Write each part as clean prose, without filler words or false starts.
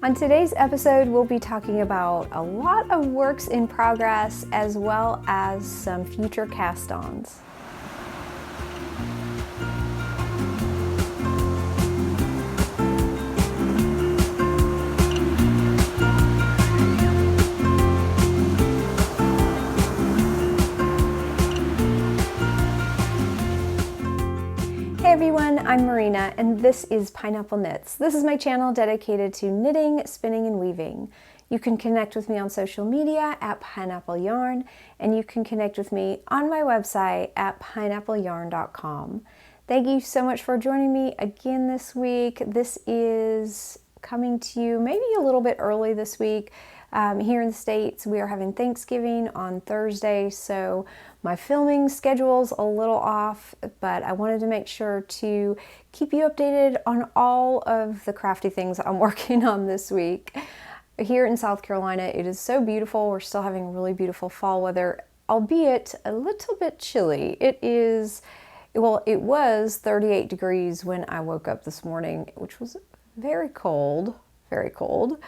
On today's episode, we'll be talking about a lot of works in progress as well as some future cast-ons. Hey everyone, I'm Marina and this is Pineapple Knits. This is my channel dedicated to knitting, spinning, and weaving. You can connect with me on social media at Pineapple Yarn, and you can connect with me on my website at pineappleyarn.com. Thank you so much for joining me again this week. This is coming to you maybe a little bit early this week. Here in the States, we are having Thanksgiving on Thursday, so my filming schedule's a little off, but I wanted to make sure to keep you updated on all of the crafty things I'm working on this week. Here in South Carolina, it is so beautiful. We're still having really beautiful fall weather, albeit a little bit chilly. It was 38 degrees when I woke up this morning, which was very cold, very cold.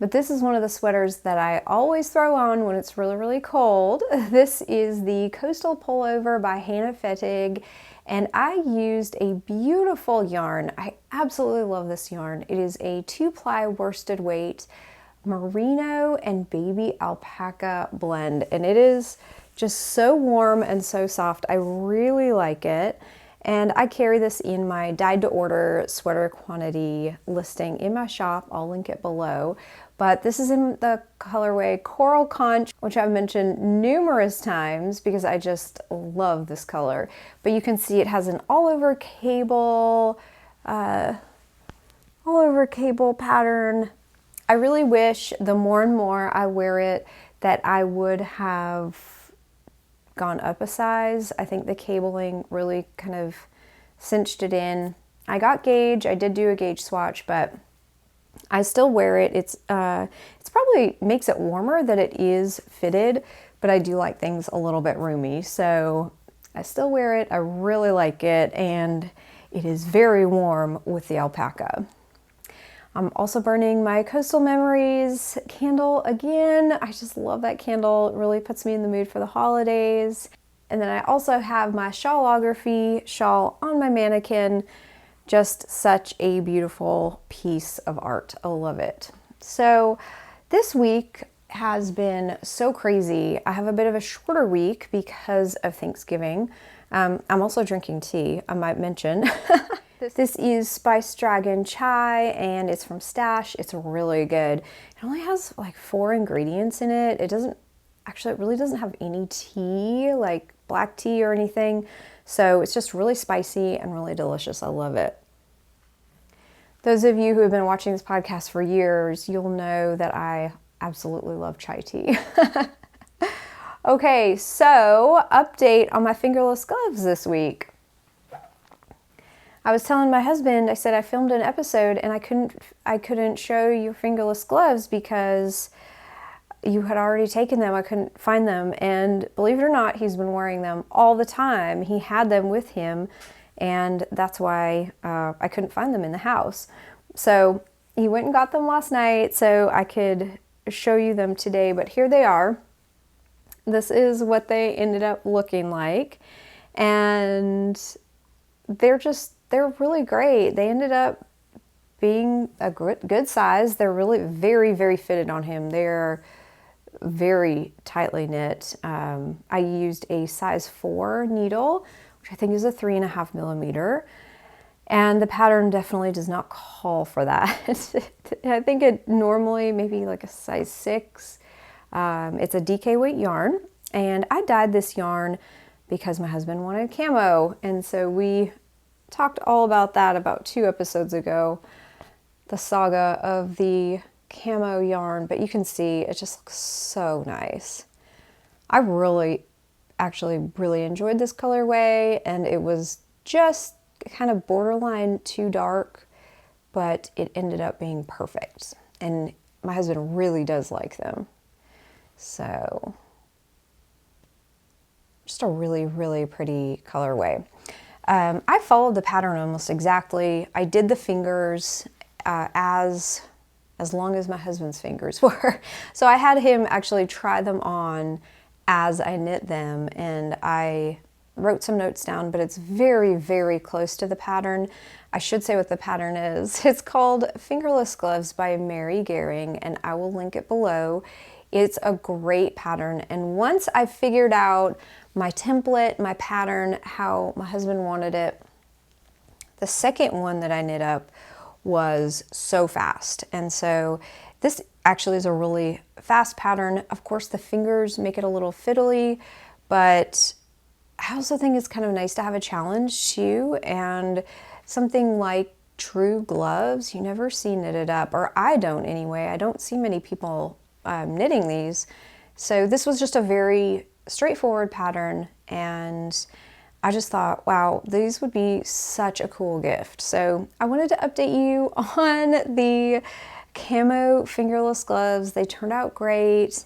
But this is one of the sweaters that I always throw on when it's really, really cold. This is the Coastal Pullover by Fettig, and I used a beautiful yarn. I absolutely love this yarn. It is a 2-ply worsted weight Merino and baby alpaca blend, and it is just so warm and so soft. I really like it. And I carry this in my dyed to order sweater quantity listing in my shop. I'll link it below. But this is in the colorway Coral Conch, which I've mentioned numerous times because I just love this color. But you can see it has an all over cable pattern. I really wish the more and more I wear it that I would have gone up a size. I think the cabling really kind of cinched it in. I got gauge, I did do a gauge swatch, but I still wear it. It's probably makes it warmer that it is fitted, but I do like things a little bit roomy, so I still wear it. I really like it, and it is very warm with the alpaca. I'm also burning my Coastal Memories candle again. I just love that candle. It really puts me in the mood for the holidays. And then I also have my Shawlography shawl on my mannequin. Just such a beautiful piece of art. I love it. So this week has been so crazy. I have a bit of a shorter week because of Thanksgiving. I'm also drinking tea, I might mention. This is Spiced Dragon Chai, and it's from Stash. It's really good. It only has like 4 ingredients in it. It really doesn't have any tea, like black tea or anything. So it's just really spicy and really delicious. I love it. Those of you who have been watching this podcast for years, you'll know that I absolutely love chai tea. Okay, so update on my fingerless gloves this week. I was telling my husband, I said I filmed an episode and I couldn't show your fingerless gloves because you had already taken them. I couldn't find them, and believe it or not, he's been wearing them all the time. He had them with him, and that's why I couldn't find them in the house. So he went and got them last night so I could show you them today, but here they are. This is what they ended up looking like, and they're really great. They ended up being a good size. They're really very, very fitted on him. They're very tightly knit. I used a size 4 needle, which I think is a 3.5 millimeter. And the pattern definitely does not call for that. I think it normally maybe like a size 6. It's a DK weight yarn. And I dyed this yarn because my husband wanted camo. And so we talked all about that about 2 episodes ago, the saga of the camo yarn, but you can see it just looks so nice. I actually really enjoyed this colorway, and it was just kind of borderline too dark, but it ended up being perfect, and my husband really does like them. So just a really, really pretty colorway. I followed the pattern almost exactly. I did the fingers as as long as my husband's fingers were. So I had him actually try them on as I knit them, and I wrote some notes down, but it's very, very close to the pattern. I should say what the pattern is. It's called Fingerless Gloves by Mary Garing, and I will link it below. It's a great pattern, and once I figured out my template, my pattern, how my husband wanted it, the second one that I knit up was so fast. And so this actually is a really fast pattern. Of course, the fingers make it a little fiddly, but I also think it's kind of nice to have a challenge too, and something like true gloves, you never see knitted up, or I don't anyway. I don't see many people knitting these. So this was just a very straightforward pattern, and I just thought, wow, these would be such a cool gift. So I wanted to update you on the camo fingerless gloves. They turned out great,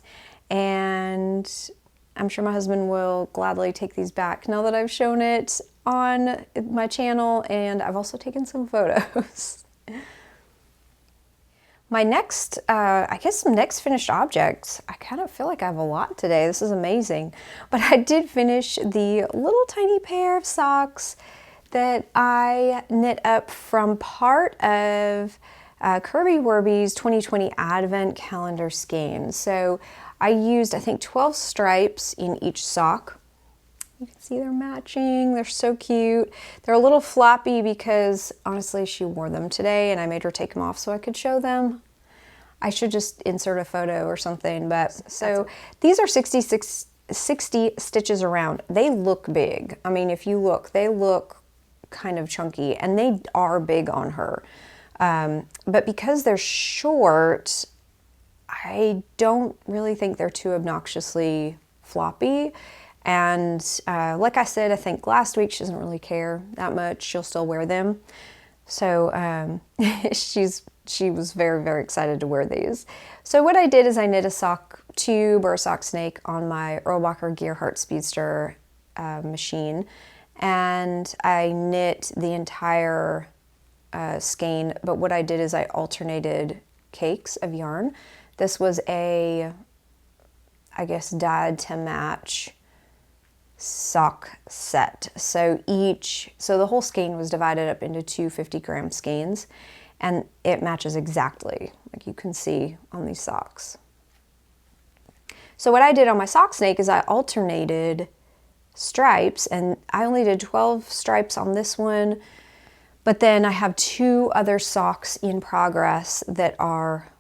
and I'm sure my husband will gladly take these back now that I've shown it on my channel, and I've also taken some photos. My next, I guess next finished objects, I kind of feel like I have a lot today. This is amazing. But I did finish the little tiny pair of socks that I knit up from part of KirbyWirby's 2020 Advent Calendar skein. So I used, I think, 12 stripes in each sock. You can see they're matching. They're so cute. They're a little floppy because honestly she wore them today and I made her take them off so I could show them. I should just insert a photo or something, but so these are 60 stitches around. They look big. I mean, if you look, they look kind of chunky, and they are big on her. But because they're short, I don't really think they're too obnoxiously floppy. And like I said, I think last week, she doesn't really care that much. She'll still wear them. So she was very, very excited to wear these. So what I did is I knit a sock tube or a sock snake on my Erlbacher Gerhardt Speedster machine. And I knit the entire skein. But what I did is I alternated cakes of yarn. This was a, I guess, dyed to match sock set. So the whole skein was divided up into two 50-gram skeins, and it matches exactly, like you can see on these socks. So what I did on my sock snake is I alternated stripes, and I only did 12 stripes on this one, but then I have 2 other socks in progress that are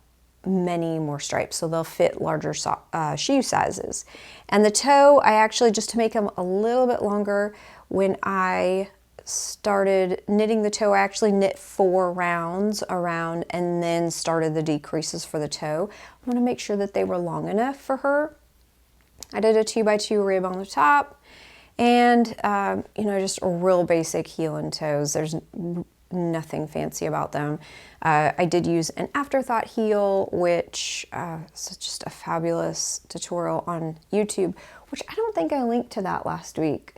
many more stripes, so they'll fit larger shoe sizes. And the toe, I actually, just to make them a little bit longer, when I started knitting the toe, I actually knit 4 rounds around and then started the decreases for the toe. I want to make sure that they were long enough for her. I did a 2x2 rib on the top, and you know, just a real basic heel and toes. There's nothing fancy about them. I did use an Afterthought heel, which is just a fabulous tutorial on YouTube, which I don't think I linked to that last week.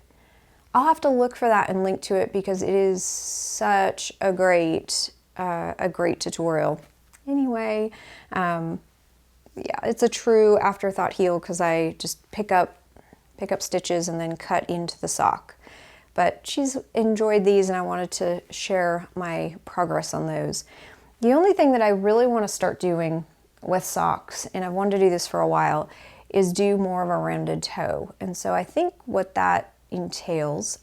I'll have to look for that and link to it because it is such a great tutorial. Anyway, yeah, it's a true Afterthought heel because I just pick up stitches and then cut into the sock. But she's enjoyed these, and I wanted to share my progress on those. The only thing that I really want to start doing with socks, and I've wanted to do this for a while, is do more of a rounded toe. And so I think what that entails,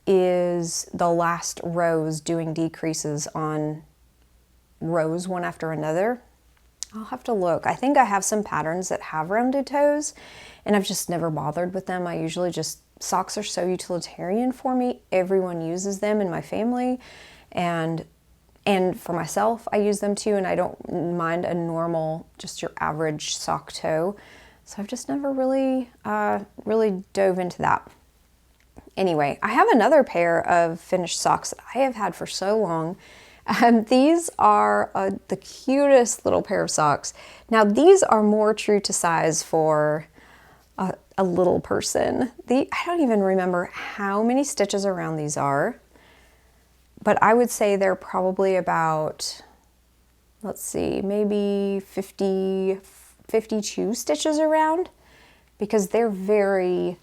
is the last rows doing decreases on rows one after another. I'll have to look. I think I have some patterns that have rounded toes, and I've just never bothered with them. I usually just, socks are so utilitarian for me. Everyone uses them in my family, and for myself, I use them too, and I don't mind a normal, just your average sock toe. So I've just never really dove into that. Anyway, I have another pair of finished socks that I have had for so long. These are the cutest little pair of socks. Now these are more true to size for a little person. I don't even remember how many stitches around these are, but I would say they're probably about, let's see, maybe 52 stitches around, because they're very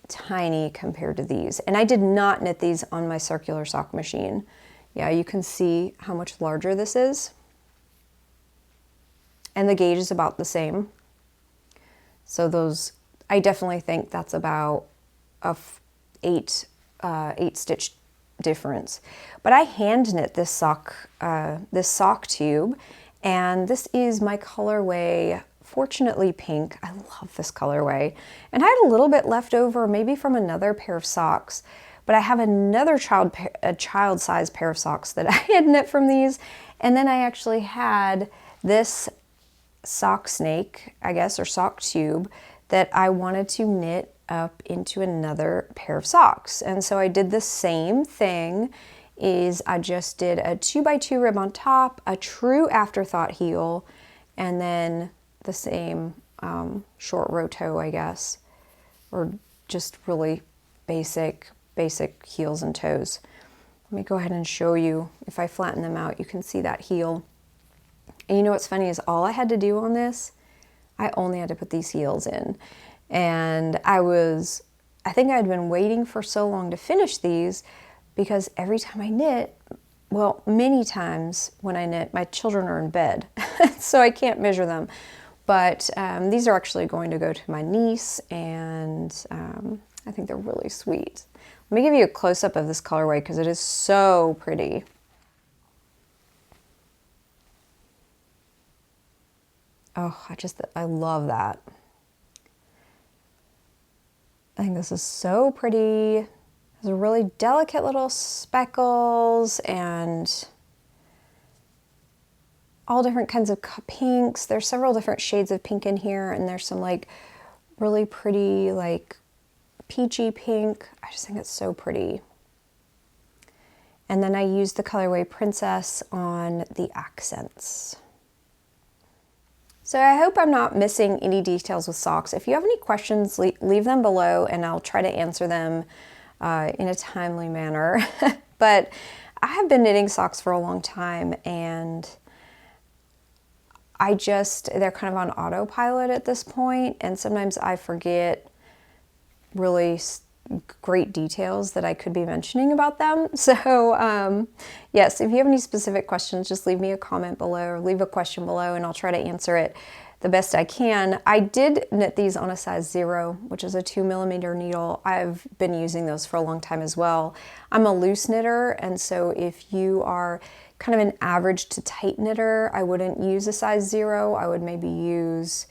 tiny compared to these. And I did not knit these on my circular sock machine. Yeah, you can see how much larger this is. And the gauge is about the same. So those, I definitely think that's about a 8 stitch difference. But I hand knit this sock tube, and this is my colorway Fortunately Pink. I love this colorway. And I had a little bit left over, maybe from another pair of socks, but I have another child size pair of socks that I had knit from these. And then I actually had this sock snake, I guess, or sock tube that I wanted to knit up into another pair of socks. And so I did the same thing. I just did a 2x2 rib on top, a true Afterthought heel, and then the same short row toe, I guess, or just really basic heels and toes. Let me go ahead and show you. If I flatten them out, you can see that heel. And you know what's funny is all I had to do on this, I only had to put these heels in. And I think I'd been waiting for so long to finish these, because every time I knit, well, many times when I knit, my children are in bed, so I can't measure them. But these are actually going to go to my niece, and I think they're really sweet. Let me give you a close-up of this colorway because it is so pretty. Oh, I love that. I think this is so pretty. There's really delicate little speckles and all different kinds of pinks. There's several different shades of pink in here, and there's some like really pretty like peachy pink. I just think it's so pretty. And then I used the colorway Princess on the accents. So I hope I'm not missing any details with socks. If you have any questions, leave them below and I'll try to answer them in a timely manner. But I have been knitting socks for a long time, and they're kind of on autopilot at this point, and sometimes I forget really great details that I could be mentioning about them. So yes, if you have any specific questions, just leave me a comment below or leave a question below and I'll try to answer it the best I can. I did knit these on a size 0, which is a 2mm needle. I've been using those for a long time as well. I'm a loose knitter, and so if you are kind of an average to tight knitter, I wouldn't use a size 0. I would maybe use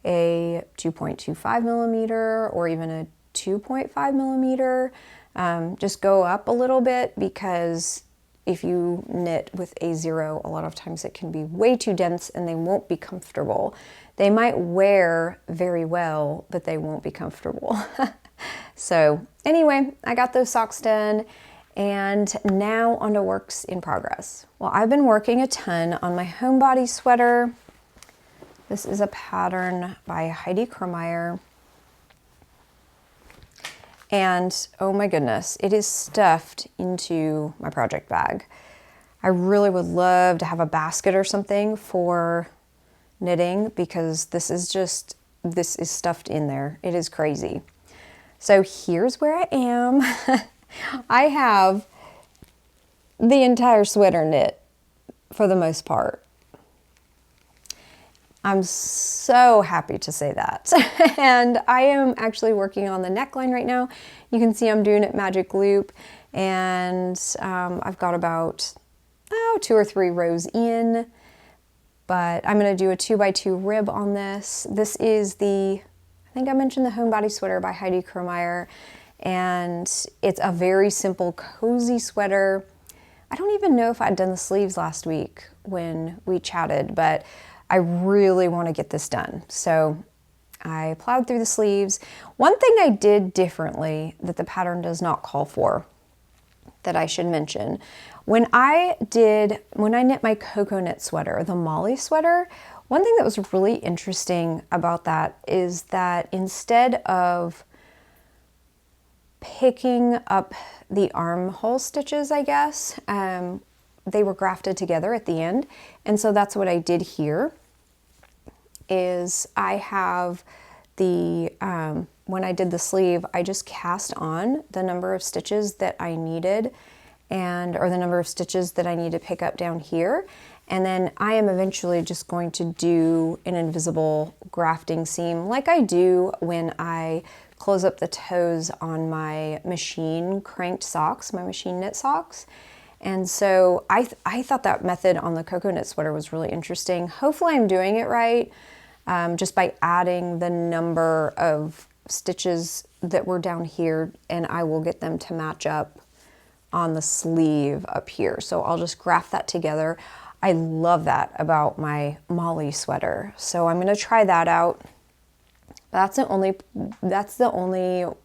a 2.25mm or even a 2.5mm. Just go up a little bit, because if you knit with a 0, a lot of times it can be way too dense and they won't be comfortable. They might wear very well, but they won't be comfortable. So anyway, I got those socks done, and now on to works in progress. Well, I've been working a ton on my Homebody Sweater. This is a pattern by Heidi Kirrmaier. And oh my goodness, it is stuffed into my project bag. I really would love to have a basket or something for knitting, because this is stuffed in there. It is crazy. So here's where I am. I have the entire sweater knit for the most part. I'm so happy to say that. And I am actually working on the neckline right now. You can see I'm doing it magic loop, and I've got about 2 or 3 rows in, but I'm going to do a 2x2 rib on this. This is I think I mentioned the Homebody Sweater by Heidi Kirrmaier, and it's a very simple, cozy sweater. I don't even know if I'd done the sleeves last week when we chatted, but I really want to get this done. So I plowed through the sleeves. One thing I did differently that the pattern does not call for, that I should mention, when I knit my cocoa knit sweater, the Molly sweater, one thing that was really interesting about that is that instead of picking up the armhole stitches, I guess, they were grafted together at the end. And so that's what I did here, is I have the, when I did the sleeve, I just cast on the number of stitches that I needed, or the number of stitches that I need to pick up down here. And then I am eventually just going to do an invisible grafting seam like I do when I close up the toes on my machine cranked socks, my machine knit socks. And so I thought that method on the cocoa knit sweater was really interesting. Hopefully I'm doing it right, just by adding the number of stitches that were down here, and I will get them to match up on the sleeve up here. So I'll just graft that together. I love that about my Molly sweater. So I'm gonna try that out. That's the only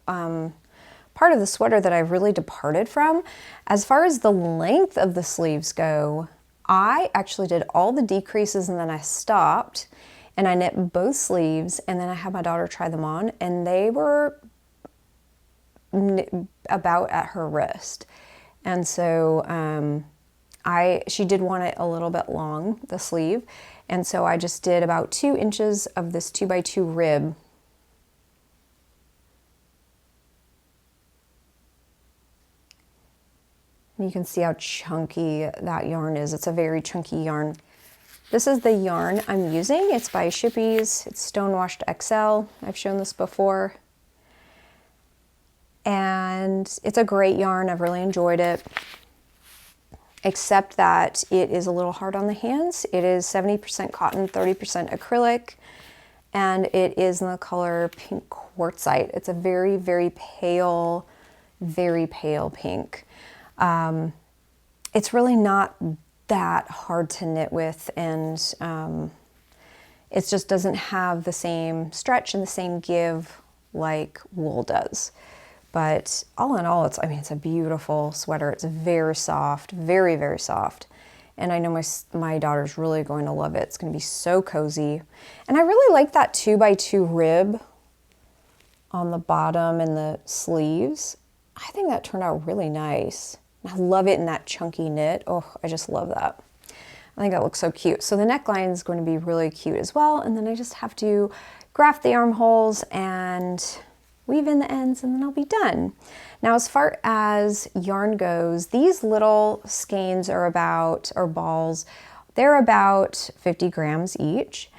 part of the sweater that I've really departed from. As far as the length of the sleeves go, I actually did all the decreases and then I stopped and I knit both sleeves, and then I had my daughter try them on, and they were about at her wrist. And so she did want it a little bit long, the sleeve, and so I just did about 2 inches of this 2x2 rib. You can see how chunky that yarn is. It's a very chunky yarn. This is the yarn I'm using. It's by Scheepjes. It's Stonewashed XL. I've shown this before. And it's a great yarn. I've really enjoyed it. Except that it is a little hard on the hands. It is 70% cotton, 30% acrylic. And it is in the color pink quartzite. It's a very, very pale pink. It's really not that hard to knit with, and it just doesn't have the same stretch and the same give like wool does. But all in all, it's a beautiful sweater. It's very soft, very, very soft. And I know my daughter's really going to love it. It's going to be so cozy. And I really like that 2x2 rib on the bottom and the sleeves. I think that turned out really nice. I love it in that chunky knit. Oh, I just love that. I think that looks so cute. So the neckline is going to be really cute as well. And then I just have to graft the armholes and weave in the ends, and then I'll be done. Now, as far as yarn goes, these little skeins are balls, they're about 50 grams each.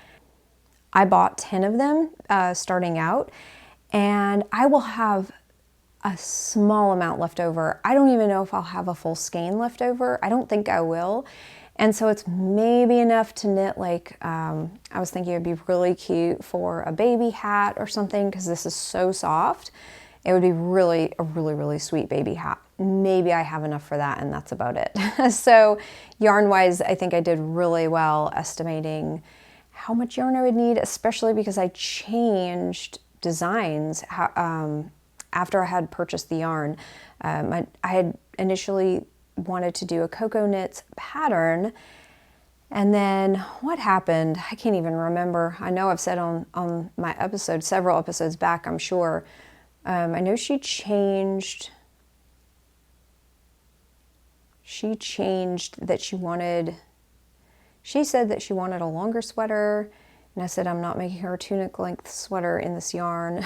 I bought 10 of them starting out, and I will have a small amount left over. I don't even know if I'll have a full skein left over. I don't think I will. And so it's maybe enough to knit, like, I was thinking it'd be really cute for a baby hat or something, because this is so soft. It would be a really sweet baby hat. Maybe I have enough for that, and that's about it. So yarn-wise, I think I did really well estimating how much yarn I would need, especially because I changed designs after I had purchased the yarn. I had initially wanted to do a cocoa knits pattern, and then what happened? I can't even remember. I know I've said on my episode, several episodes back, I'm sure. I know she changed that she said that she wanted a longer sweater, and I said I'm not making her a tunic length sweater in this yarn.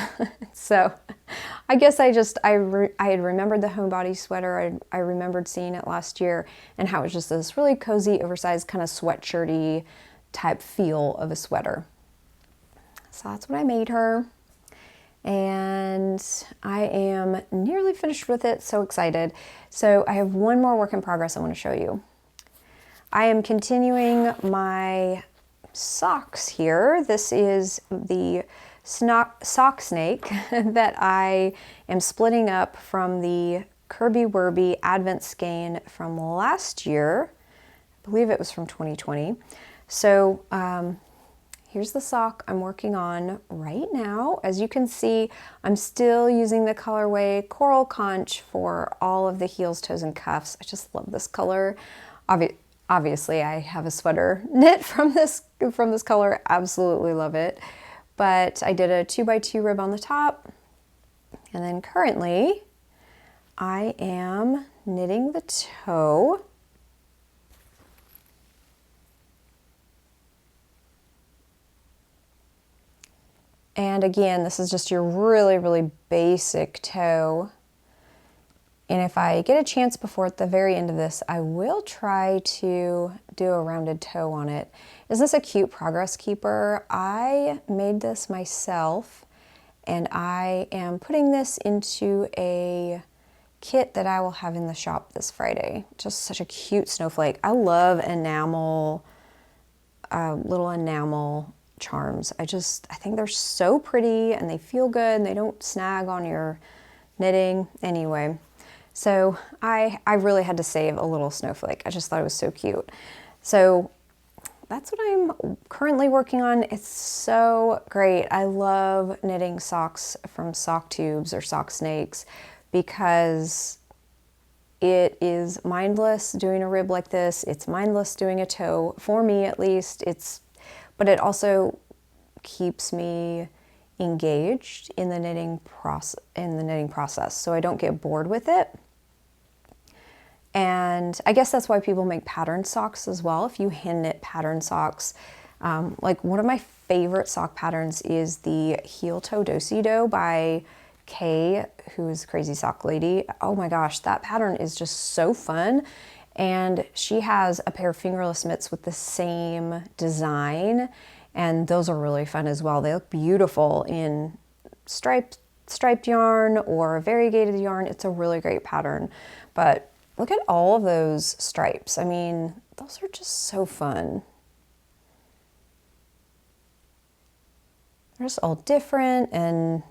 So I guess I had remembered the Homebody Sweater. I remembered seeing it last year and how it was just this really cozy, oversized kind of sweatshirty type feel of a sweater. So that's what I made her. And I am nearly finished with it, so excited. So I have one more work in progress I want to show you. I am continuing my socks here. This is the sock snake that I am splitting up from the KirbyWirby Advent skein from last year. I believe it was from 2020. So here's the sock I'm working on right now. As you can see, I'm still using the colorway Coral Conch for all of the heels, toes, and cuffs. I just love this color. Obviously, I have a sweater knit from this color. Absolutely love it. But I did a 2x2 rib on the top. And then currently, I am knitting the toe. And again, this is just your really, really basic toe. And if I get a chance before at the very end of this, I will try to do a rounded toe on it. Is this a cute progress keeper? I made this myself, and I am putting this into a kit that I will have in the shop this Friday. Just such a cute snowflake. I love enamel, little enamel charms. I think they're so pretty and they feel good and they don't snag on your knitting. Anyway, so I really had to save a little snowflake. I just thought it was so cute. So that's what I'm currently working on. It's so great. I love knitting socks from sock tubes or sock snakes because it is mindless doing a rib like this. It's mindless doing a toe, for me at least. But it also keeps me engaged in the knitting process, so I don't get bored with it. And I guess that's why people make pattern socks as well. If you hand knit pattern socks, like one of my favorite sock patterns is the Heel Toe Do-Si-Do by Kay, who is Crazy Sock Lady. Oh my gosh, that pattern is just so fun. And she has a pair of fingerless mitts with the same design, and those are really fun as well. They look beautiful in striped yarn or variegated yarn. It's a really great pattern. But look at all of those stripes. I mean, those are just so fun. They're just all different, and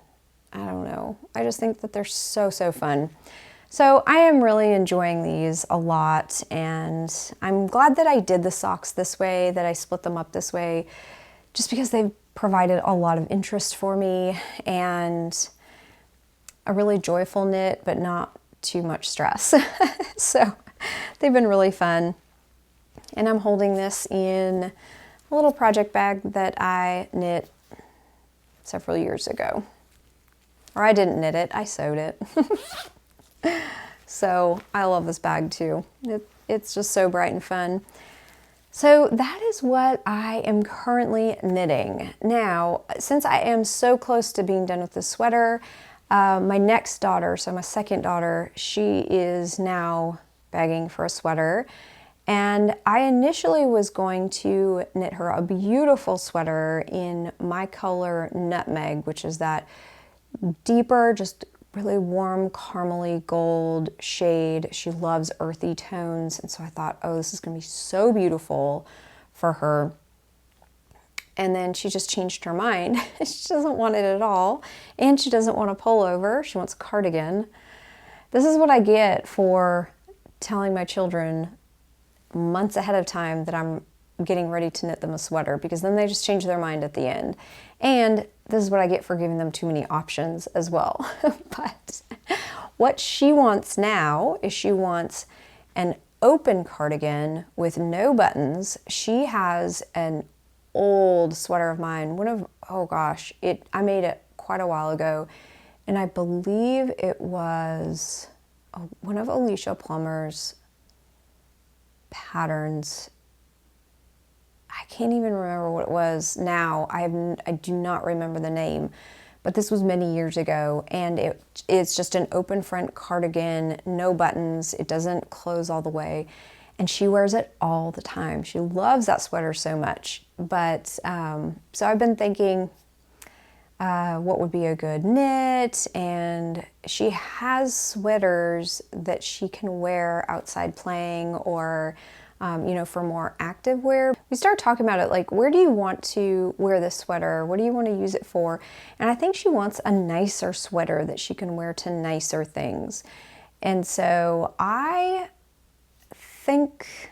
I don't know. I just think that they're so, so fun. So I am really enjoying these a lot, and I'm glad that I did the socks this way, that I split them up this way, just because they've provided a lot of interest for me and a really joyful knit, but not too much stress. So they've been really fun. And I'm holding this in a little project bag that I knit several years ago. Or I didn't knit it, I sewed it. So I love this bag too. It's just so bright and fun. So that is what I am currently knitting. Now, since I am so close to being done with the sweater, my next daughter, so my second daughter, she is now begging for a sweater. And I initially was going to knit her a beautiful sweater in my color Nutmeg, which is that deeper, just really warm, caramely gold shade. She loves earthy tones. And so I thought, oh, this is going to be so beautiful for her. And then she just changed her mind. She doesn't want it at all. And she doesn't want a pullover. She wants a cardigan. This is what I get for telling my children months ahead of time that I'm getting ready to knit them a sweater, because then they just change their mind at the end. And this is what I get for giving them too many options as well. But what she wants now is she wants an open cardigan with no buttons. She has an old sweater of mine, oh gosh, I made it quite a while ago, and I believe it was one of Alicia Plummer's patterns. I can't even remember what it was now. I do not remember the name, but this was many years ago, and it's just an open front cardigan, no buttons. It doesn't close all the way, and she wears it all the time. She loves that sweater so much. But so I've been thinking what would be a good knit, and she has sweaters that she can wear outside playing, or for more active wear. We start talking about it, like, where do you want to wear this sweater? What do you want to use it for? And I think she wants a nicer sweater that she can wear to nicer things. And so I think,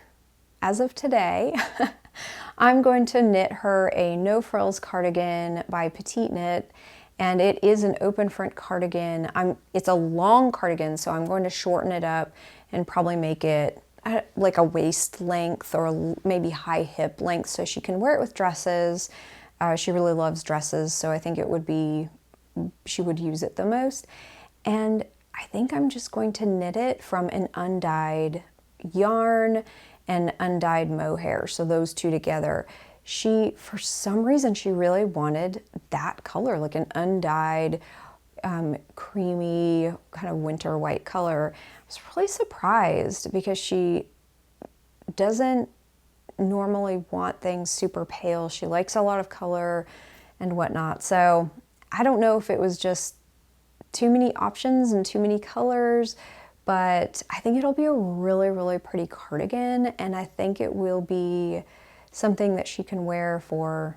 as of today, I'm going to knit her a no frills cardigan by Petite Knit, and it is an open front cardigan. It's a long cardigan, so I'm going to shorten it up and probably make it like a waist length or maybe high hip length, so she can wear it with dresses. She really loves dresses, so I think she would use it the most. And I think I'm just going to knit it from an undyed yarn and undyed mohair, so those two together. for some reason, she really wanted that color, like an undyed, creamy, kind of winter white color. I was really surprised because she doesn't normally want things super pale. She likes a lot of color and whatnot. So I don't know if it was just too many options and too many colors, but I think it'll be a really, really pretty cardigan, and I think it will be something that she can wear for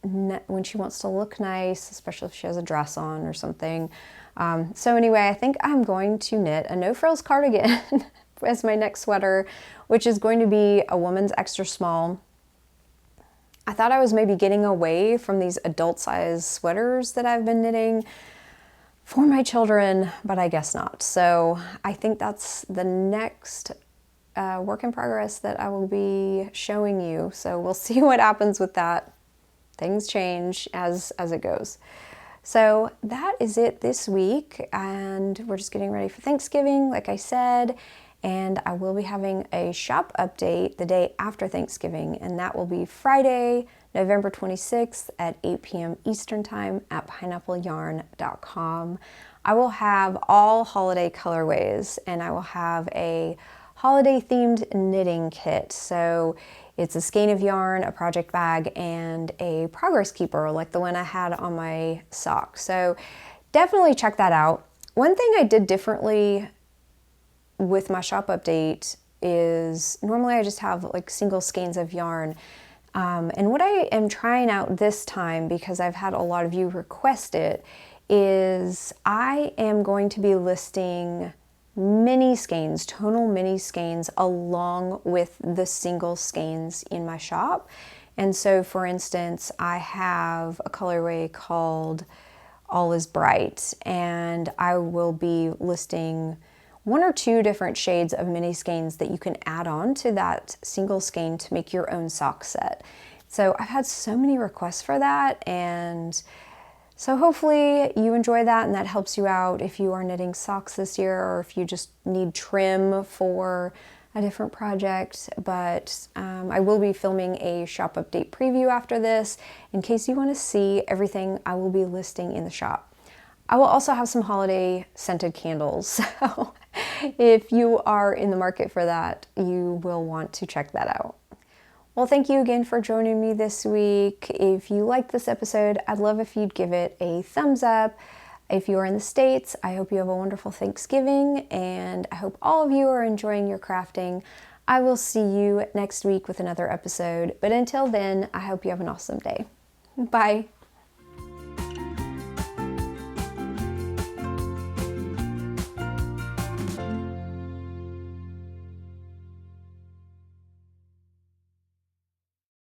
when she wants to look nice, especially if she has a dress on or something. So anyway, I think I'm going to knit a no frills cardigan as my next sweater, which is going to be a woman's extra small. I thought I was maybe getting away from these adult size sweaters that I've been knitting for my children, but I guess not. So I think that's the next work in progress that I will be showing you. So we'll see what happens with that. Things change as it goes. So that is it this week, and we're just getting ready for Thanksgiving, like I said, and I will be having a shop update the day after Thanksgiving, and that will be Friday, November 26th at 8 p.m. Eastern Time at pineappleyarn.com. I will have all holiday colorways, and I will have a holiday themed knitting kit. So it's a skein of yarn, a project bag, and a progress keeper like the one I had on my sock. So definitely check that out. One thing I did differently with my shop update is normally I just have like single skeins of yarn. And what I am trying out this time, because I've had a lot of you request it, is I am going to be listing mini skeins, tonal mini skeins, along with the single skeins in my shop. And so, for instance, I have a colorway called All Is Bright, and I will be listing 1 or 2 different shades of mini skeins that you can add on to that single skein to make your own sock set. So I've had so many requests for that, and so hopefully you enjoy that and that helps you out if you are knitting socks this year, or if you just need trim for a different project. But I will be filming a shop update preview after this in case you want to see everything I will be listing in the shop. I will also have some holiday scented candles, so if you are in the market for that, you will want to check that out. Well, thank you again for joining me this week. If you liked this episode, I'd love if you'd give it a thumbs up. If you are in the States, I hope you have a wonderful Thanksgiving, and I hope all of you are enjoying your crafting. I will see you next week with another episode, but until then, I hope you have an awesome day. Bye.